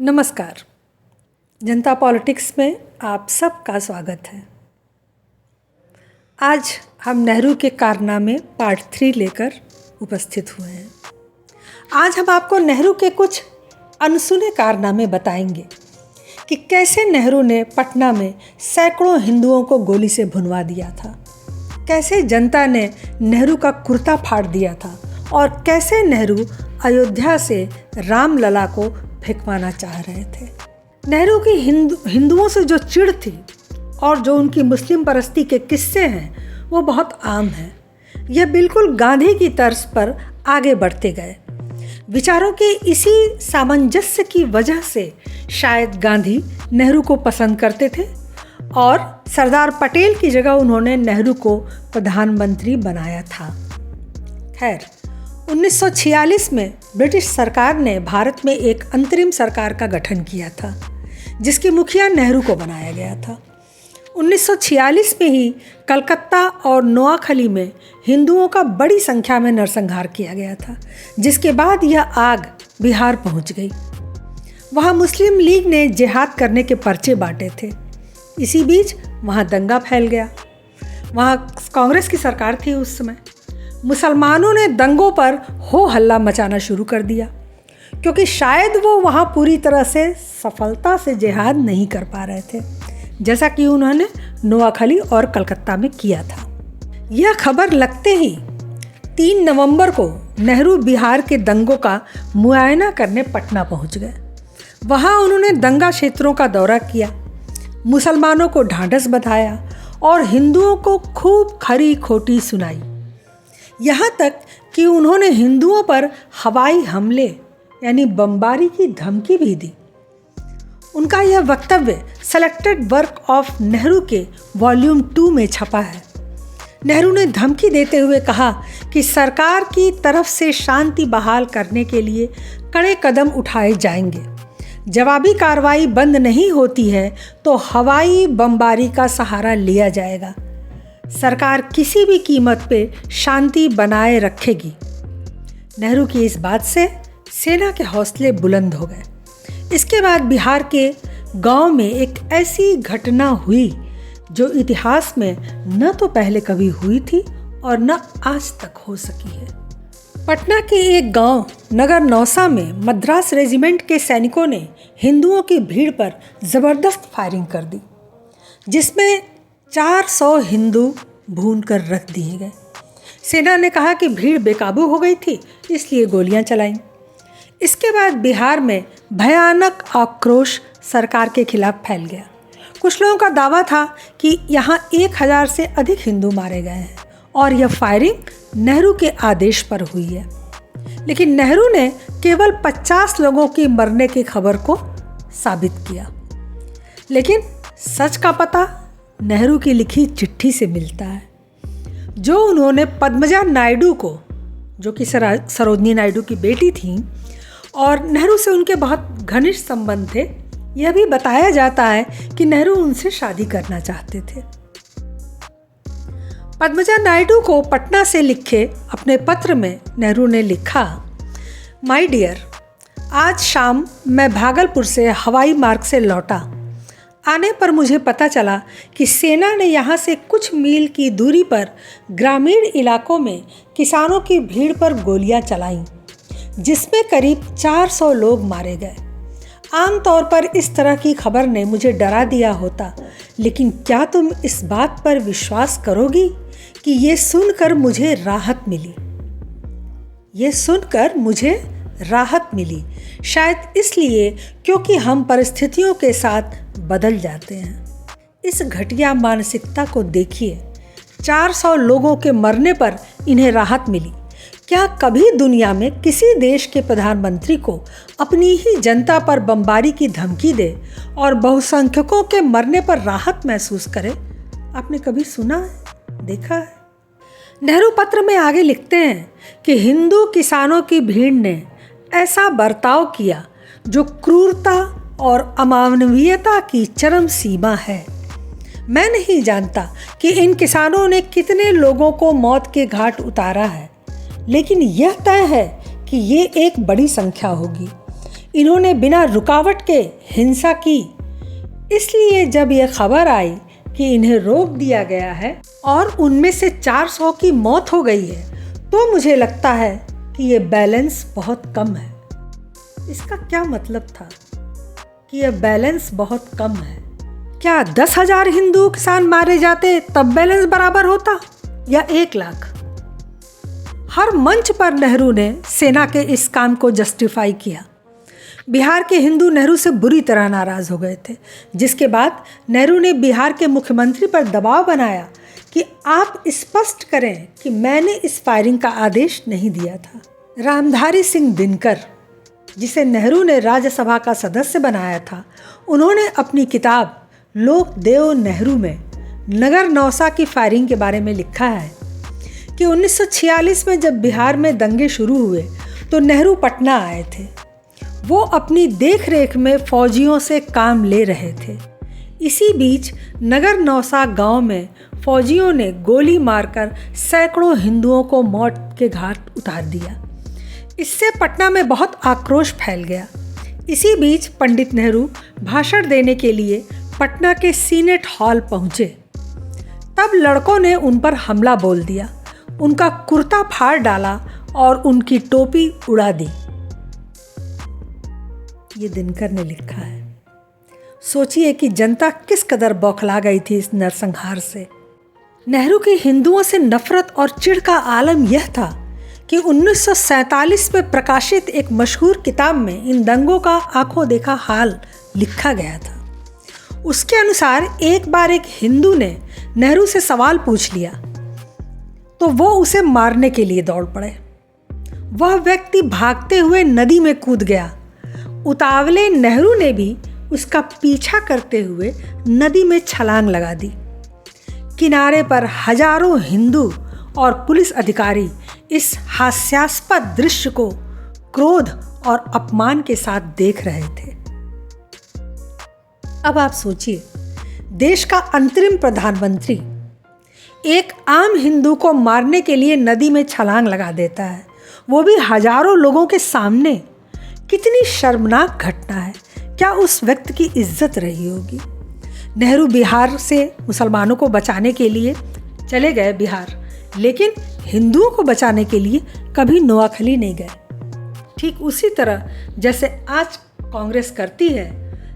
नमस्कार। जनता पॉलिटिक्स में आप सबका स्वागत है। आज हम नेहरू के कारनामे पार्ट 3 लेकर उपस्थित हुए हैं। आज हम आपको नेहरू के कुछ अनसुने कारनामे बताएंगे कि कैसे नेहरू ने पटना में सैकड़ों हिंदुओं को गोली से भुनवा दिया था, कैसे जनता ने नेहरू का कुर्ता फाड़ दिया था और कैसे नेहरू अयोध्या से रामलला को फेंकवाना चाह रहे थे। नेहरू की हिंदुओं से जो चिढ़ थी और जो उनकी मुस्लिम परस्ती के किस्से हैं वो बहुत आम हैं। यह बिल्कुल गांधी की तर्ज पर आगे बढ़ते गए। विचारों के इसी सामंजस्य की वजह से शायद गांधी नेहरू को पसंद करते थे और सरदार पटेल की जगह उन्होंने नेहरू को प्रधानमंत्री बनाया था। खैर, 1946 में ब्रिटिश सरकार ने भारत में एक अंतरिम सरकार का गठन किया था जिसके मुखिया नेहरू को बनाया गया था। 1946 में ही कलकत्ता और नोआखली में हिंदुओं का बड़ी संख्या में नरसंहार किया गया था, जिसके बाद यह आग बिहार पहुंच गई। वहां मुस्लिम लीग ने जिहाद करने के पर्चे बांटे थे। इसी बीच वहां दंगा फैल गया। वहां कांग्रेस की सरकार थी उस समय। मुसलमानों ने दंगों पर हो हल्ला मचाना शुरू कर दिया क्योंकि शायद वो वहाँ पूरी तरह से सफलता से जिहाद नहीं कर पा रहे थे जैसा कि उन्होंने नोआखली और कलकत्ता में किया था। यह खबर लगते ही 3 नवंबर को नेहरू बिहार के दंगों का मुआयना करने पटना पहुँच गए। वहाँ उन्होंने दंगा क्षेत्रों का दौरा किया, मुसलमानों को ढांढस बंधाया और हिंदुओं को खूब खरी खोटी सुनाई। यहाँ तक कि उन्होंने हिंदुओं पर हवाई हमले यानी बमबारी की धमकी भी दी। उनका यह वक्तव्य सेलेक्टेड वर्क ऑफ नेहरू के वॉल्यूम 2 में छपा है। नेहरू ने धमकी देते हुए कहा कि सरकार की तरफ से शांति बहाल करने के लिए कड़े कदम उठाए जाएंगे। जवाबी कार्रवाई बंद नहीं होती है तो हवाई बमबारी का सहारा लिया जाएगा। सरकार किसी भी कीमत पे शांति बनाए रखेगी। नेहरू की इस बात से सेना के हौसले बुलंद हो गए। इसके बाद बिहार के गांव में एक ऐसी घटना हुई जो इतिहास में न तो पहले कभी हुई थी और न आज तक हो सकी है। पटना के एक गांव नगर नौसा में मद्रास रेजिमेंट के सैनिकों ने हिंदुओं की भीड़ पर ज़बरदस्त फायरिंग कर दी, जिसमें 400 हिंदू भून कर रख दिए गए। सेना ने कहा कि भीड़ बेकाबू हो गई थी, इसलिए गोलियां चलाईं। इसके बाद बिहार में भयानक आक्रोश सरकार के खिलाफ फैल गया। कुछ लोगों का दावा था कि यहाँ 1000 से अधिक हिंदू मारे गए हैं और यह फायरिंग नेहरू के आदेश पर हुई है। लेकिन नेहरू ने केवल 50 लोगों की मरने की खबर को साबित किया। लेकिन सच का पता नेहरू की लिखी चिट्ठी से मिलता है, जो उन्होंने पद्मजा नायडू को, जो कि सरोजनी नायडू की बेटी थी और नेहरू से उनके बहुत घनिष्ठ संबंध थे। यह भी बताया जाता है कि नेहरू उनसे शादी करना चाहते थे। पद्मजा नायडू को पटना से लिखे अपने पत्र में नेहरू ने लिखा, माय डियर, आज शाम मैं भागलपुर से हवाई मार्ग से लौटा। आने पर मुझे पता चला कि सेना ने यहाँ से कुछ मील की दूरी पर ग्रामीण इलाकों में किसानों की भीड़ पर गोलियां चलाईं, जिसमें करीब 400 लोग मारे गए। आमतौर पर इस तरह की खबर ने मुझे डरा दिया होता, लेकिन क्या तुम इस बात पर विश्वास करोगी कि ये सुनकर मुझे राहत मिली। शायद इसलिए क्योंकि हम परिस्थितियों के साथ बदल जाते हैं। इस घटिया मानसिकता को देखिए। 400 लोगों के मरने पर इन्हें राहत मिली। क्या कभी दुनिया में किसी देश के प्रधानमंत्री को अपनी ही जनता पर बमबारी की धमकी दे और बहुसंख्यकों के मरने पर राहत महसूस करे? आपने कभी सुना है, देखा है? नेहरू पत्र में आगे लिखते हैं कि हिंदू किसानों की भीड़ ने ऐसा बर्ताव किया जो क्रूरता और अमानवीयता की चरम सीमा है। मैं नहीं जानता कि इन किसानों ने कितने लोगों को मौत के घाट उतारा है, लेकिन यह तय है कि ये एक बड़ी संख्या होगी। इन्होंने बिना रुकावट के हिंसा की। इसलिए जब यह खबर आई कि इन्हें रोक दिया गया है और उनमें से 400 की मौत हो गई है, तो मुझे लगता है कि ये बैलेंस बहुत कम है। इसका क्या मतलब था कि यह बैलेंस बहुत कम है? क्या 10,000 हिंदू किसान मारे जाते तब बैलेंस बराबर होता, या 1 लाख? हर मंच पर नेहरू ने सेना के इस काम को जस्टिफाई किया। बिहार के हिंदू नेहरू से बुरी तरह नाराज़ हो गए थे, जिसके बाद नेहरू ने बिहार के मुख्यमंत्री पर दबाव बनाया कि आप स्पष्ट करें कि मैंने इस फायरिंग का आदेश नहीं दिया था। रामधारी सिंह दिनकर, जिसे नेहरू ने राज्यसभा का सदस्य बनाया था, उन्होंने अपनी किताब लोकदेव नेहरू में नगर नौसा की फायरिंग के बारे में लिखा है कि 1946 में जब बिहार में दंगे शुरू हुए तो नेहरू पटना आए थे। वो अपनी देखरेख में फौजियों से काम ले रहे थे। इसी बीच नगर नौसा गांव में फौजियों ने गोली मारकर सैकड़ों हिंदुओं को मौत के घाट उतार दिया। इससे पटना में बहुत आक्रोश फैल गया। इसी बीच पंडित नेहरू भाषण देने के लिए पटना के सीनेट हॉल पहुंचे। तब लड़कों ने उन पर हमला बोल दिया, उनका कुर्ता फाड़ डाला और उनकी टोपी उड़ा दी। ये दिनकर ने लिखा है। सोचिए कि जनता किस कदर बौखला गई थी इस नरसंहार से। नेहरू की हिंदुओं से नफरत और चिढ़ का आलम यह था कि 1947 में प्रकाशित एक मशहूर किताब में इन दंगों का आंखों देखा हाल लिखा गया था। उसके अनुसार एक बार एक हिंदू ने नेहरू से सवाल पूछ लिया तो वो उसे मारने के लिए दौड़ पड़े। वह व्यक्ति भागते हुए नदी में कूद गया। उतावले नेहरू ने भी उसका पीछा करते हुए नदी में छलांग लगा दी। किनारे पर हजारों हिंदू और पुलिस अधिकारी इस हास्यास्पद दृश्य को क्रोध और अपमान के साथ देख रहे थे। अब आप सोचिए, देश का अंतरिम प्रधानमंत्री एक आम हिंदू को मारने के लिए नदी में छलांग लगा देता है, वो भी हजारों लोगों के सामने। कितनी शर्मनाक घटना है। क्या उस व्यक्ति की इज्जत रही होगी? नेहरू बिहार से मुसलमानों को बचाने के लिए चले गए बिहार, लेकिन हिंदुओं को बचाने के लिए कभी नोआखली नहीं गए। ठीक उसी तरह जैसे आज कांग्रेस करती है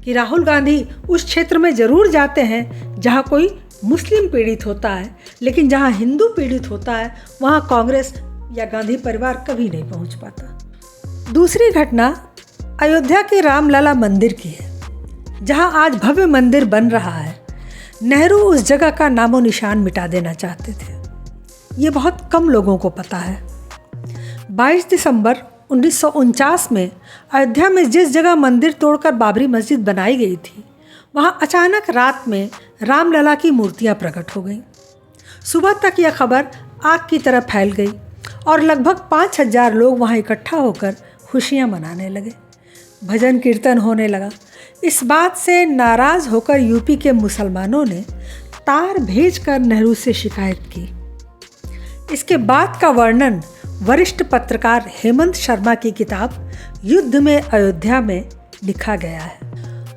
कि राहुल गांधी उस क्षेत्र में ज़रूर जाते हैं जहां कोई मुस्लिम पीड़ित होता है, लेकिन जहां हिंदू पीड़ित होता है वहां कांग्रेस या गांधी परिवार कभी नहीं पहुंच पाता। दूसरी घटना अयोध्या के रामलला मंदिर की है, जहां आज भव्य मंदिर बन रहा है। नेहरू उस जगह का नामो निशान मिटा देना चाहते थे। ये बहुत कम लोगों को पता है। 22 दिसंबर 1949 में अयोध्या में जिस जगह मंदिर तोड़कर बाबरी मस्जिद बनाई गई थी, वहां अचानक रात में रामलला की मूर्तियां प्रकट हो गईं। सुबह तक यह खबर आग की तरह फैल गई और लगभग 5,000 लोग वहां इकट्ठा होकर खुशियां मनाने लगे। भजन कीर्तन होने लगा। इस बात से नाराज़ होकर यूपी के मुसलमानों ने तार भेजकर नेहरू से शिकायत की। इसके बाद का वर्णन वरिष्ठ पत्रकार हेमंत शर्मा की किताब युद्ध में अयोध्या में लिखा गया है।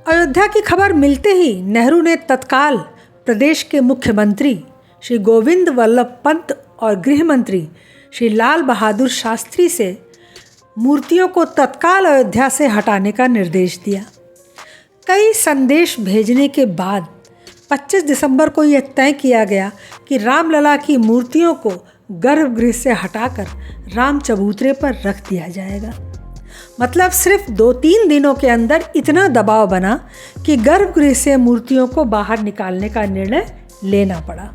अयोध्या की खबर मिलते ही नेहरू ने तत्काल प्रदेश के मुख्यमंत्री श्री गोविंद वल्लभ पंत और गृह मंत्री श्री लाल बहादुर शास्त्री से मूर्तियों को तत्काल अयोध्या से हटाने का निर्देश दिया। कई संदेश भेजने के बाद 25 दिसंबर को यह तय किया गया कि रामलला की मूर्तियों को गर्भगृह से हटाकर राम चबूतरे पर रख दिया जाएगा। मतलब सिर्फ 2-3 दिनों के अंदर इतना दबाव बना कि गर्भगृह से मूर्तियों को बाहर निकालने का निर्णय लेना पड़ा।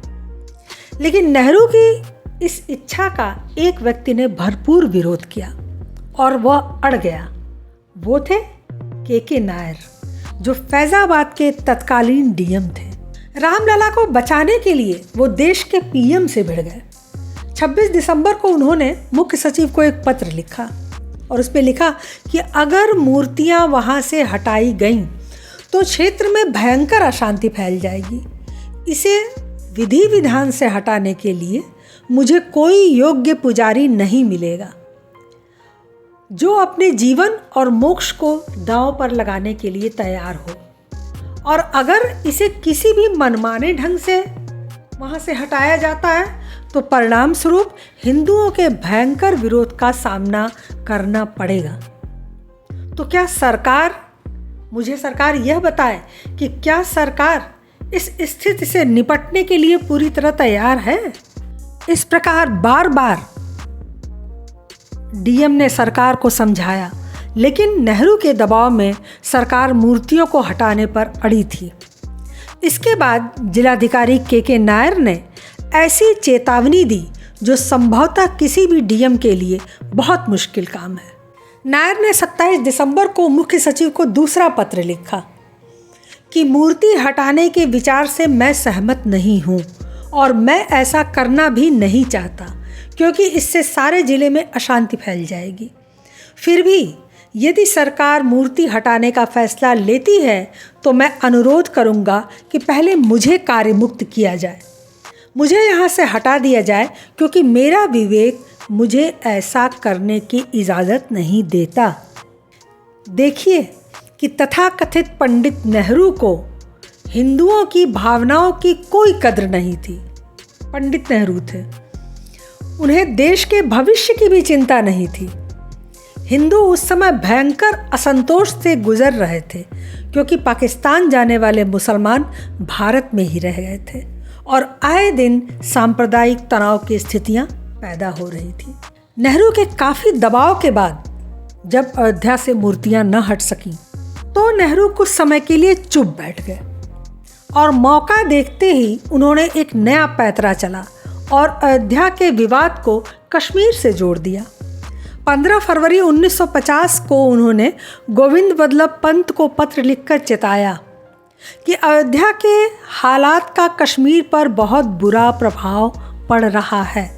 लेकिन नेहरू की इस इच्छा का एक व्यक्ति ने भरपूर विरोध किया और वह अड़ गया। वो थे के नायर, जो फैजाबाद के तत्कालीन डीएम थे। रामलला को बचाने के लिए वो देश के पीएम से भिड़ गए। 26 दिसंबर को उन्होंने मुख्य सचिव को एक पत्र लिखा और उसमें लिखा कि अगर मूर्तियां वहां से हटाई गईं तो क्षेत्र में भयंकर अशांति फैल जाएगी। इसे विधि विधान से हटाने के लिए मुझे कोई योग्य पुजारी नहीं मिलेगा। जो अपने जीवन और मोक्ष को दांव पर लगाने के लिए तैयार हो, और अगर इसे किसी भी मनमाने ढंग से वहाँ से हटाया जाता है तो परिणाम स्वरूप हिंदुओं के भयंकर विरोध का सामना करना पड़ेगा। तो क्या मुझे सरकार यह बताए कि क्या सरकार इस स्थिति से निपटने के लिए पूरी तरह तैयार है? इस प्रकार बार बार डीएम ने सरकार को समझाया, लेकिन नेहरू के दबाव में सरकार मूर्तियों को हटाने पर अड़ी थी। इसके बाद जिलाधिकारी के नायर ने ऐसी चेतावनी दी जो संभवतः किसी भी डीएम के लिए बहुत मुश्किल काम है। नायर ने 27 दिसंबर को मुख्य सचिव को दूसरा पत्र लिखा कि मूर्ति हटाने के विचार से मैं सहमत नहीं हूँ और मैं ऐसा करना भी नहीं चाहता, क्योंकि इससे सारे जिले में अशांति फैल जाएगी। फिर भी यदि सरकार मूर्ति हटाने का फैसला लेती है तो मैं अनुरोध करूंगा कि पहले मुझे कार्यमुक्त किया जाए, मुझे यहाँ से हटा दिया जाए, क्योंकि मेरा विवेक मुझे ऐसा करने की इजाज़त नहीं देता। देखिए कि तथाकथित पंडित नेहरू को हिंदुओं की भावनाओं की कोई कद्र नहीं थी। पंडित नेहरू थे, उन्हें देश के भविष्य की भी चिंता नहीं थी। हिंदू उस समय भयंकर असंतोष से गुजर रहे थे, क्योंकि पाकिस्तान जाने वाले मुसलमान भारत में ही रह गए थे और आए दिन सांप्रदायिक तनाव की स्थितियां पैदा हो रही थी। नेहरू के काफ़ी दबाव के बाद जब अयोध्या से मूर्तियां न हट सकीं तो नेहरू कुछ समय के लिए चुप बैठ गए और मौका देखते ही उन्होंने एक नया पैंतरा चला और अयोध्या के विवाद को कश्मीर से जोड़ दिया। 15 फरवरी 1950 को उन्होंने गोविंद वल्लभ पंत को पत्र लिखकर चेताया कि अयोध्या के हालात का कश्मीर पर बहुत बुरा प्रभाव पड़ रहा है।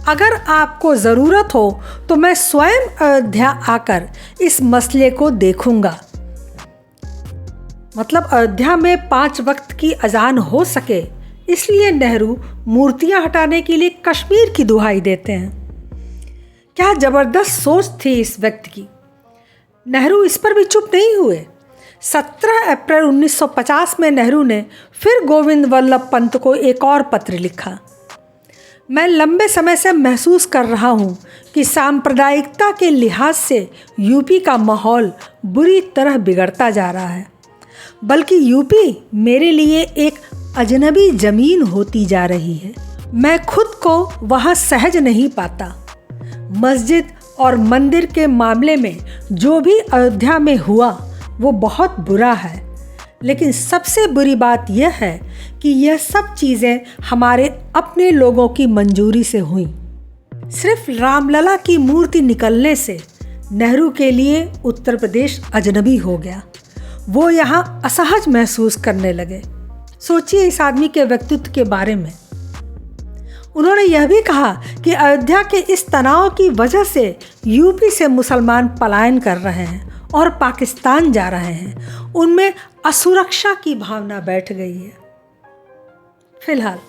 अगर आपको ज़रूरत हो तो मैं स्वयं अयोध्या आकर इस मसले को देखूंगा। मतलब अयोध्या में 5 वक्त की अजान हो सके, इसलिए नेहरू मूर्तियां हटाने के लिए कश्मीर की दुहाई देते हैं। क्या ज़बरदस्त सोच थी इस व्यक्ति की। नेहरू इस पर भी चुप नहीं हुए। 17 अप्रैल 1950 में नेहरू ने फिर गोविंद वल्लभ पंत को एक और पत्र लिखा। मैं लंबे समय से महसूस कर रहा हूँ कि सांप्रदायिकता के लिहाज से यूपी का माहौल बुरी तरह बिगड़ता जा रहा है, बल्कि यूपी मेरे लिए एक अजनबी ज़मीन होती जा रही है। मैं खुद को वहाँ सहज नहीं पाता। मस्जिद और मंदिर के मामले में जो भी अयोध्या में हुआ वो बहुत बुरा है, लेकिन सबसे बुरी बात यह है कि यह सब चीज़ें हमारे अपने लोगों की मंजूरी से हुई। सिर्फ रामलला की मूर्ति निकलने से नेहरू के लिए उत्तर प्रदेश अजनबी हो गया। वो यहाँ असहज महसूस करने लगे। सोचिए इस आदमी के व्यक्तित्व के बारे में। उन्होंने यह भी कहा कि अयोध्या के इस तनाव की वजह से यूपी से मुसलमान पलायन कर रहे हैं और पाकिस्तान जा रहे हैं। उनमें असुरक्षा की भावना बैठ गई है। फिलहाल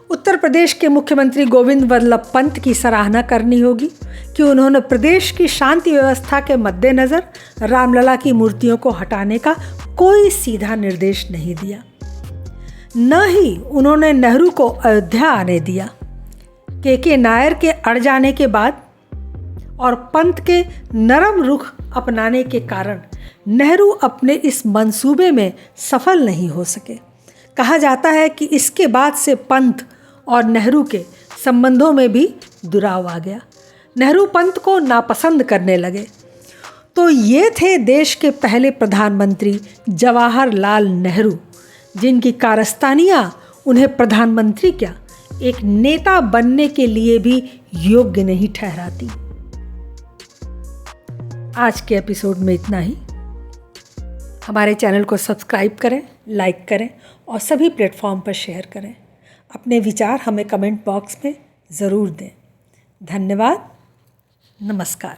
उत्तर प्रदेश के मुख्यमंत्री गोविंद वल्लभ पंत की सराहना करनी होगी कि उन्होंने प्रदेश की शांति व्यवस्था के मद्देनज़र रामलला की मूर्तियों को हटाने का कोई सीधा निर्देश नहीं दिया, न ही उन्होंने नेहरू को अयोध्या आने दिया। के नायर के अड़ जाने के बाद और पंत के नरम रुख अपनाने के कारण नेहरू अपने इस मंसूबे में सफल नहीं हो सके। कहा जाता है कि इसके बाद से पंत और नेहरू के संबंधों में भी दुराव आ गया। नेहरू पंत को नापसंद करने लगे। तो ये थे देश के पहले प्रधानमंत्री जवाहरलाल नेहरू, जिनकी कारस्तानियाँ उन्हें प्रधानमंत्री क्या एक नेता बनने के लिए भी योग्य नहीं ठहराती। आज के एपिसोड में इतना ही। हमारे चैनल को सब्सक्राइब करें, लाइक करें और सभी प्लेटफॉर्म पर शेयर करें। अपने विचार हमें कमेंट बॉक्स में ज़रूर दें। धन्यवाद। नमस्कार।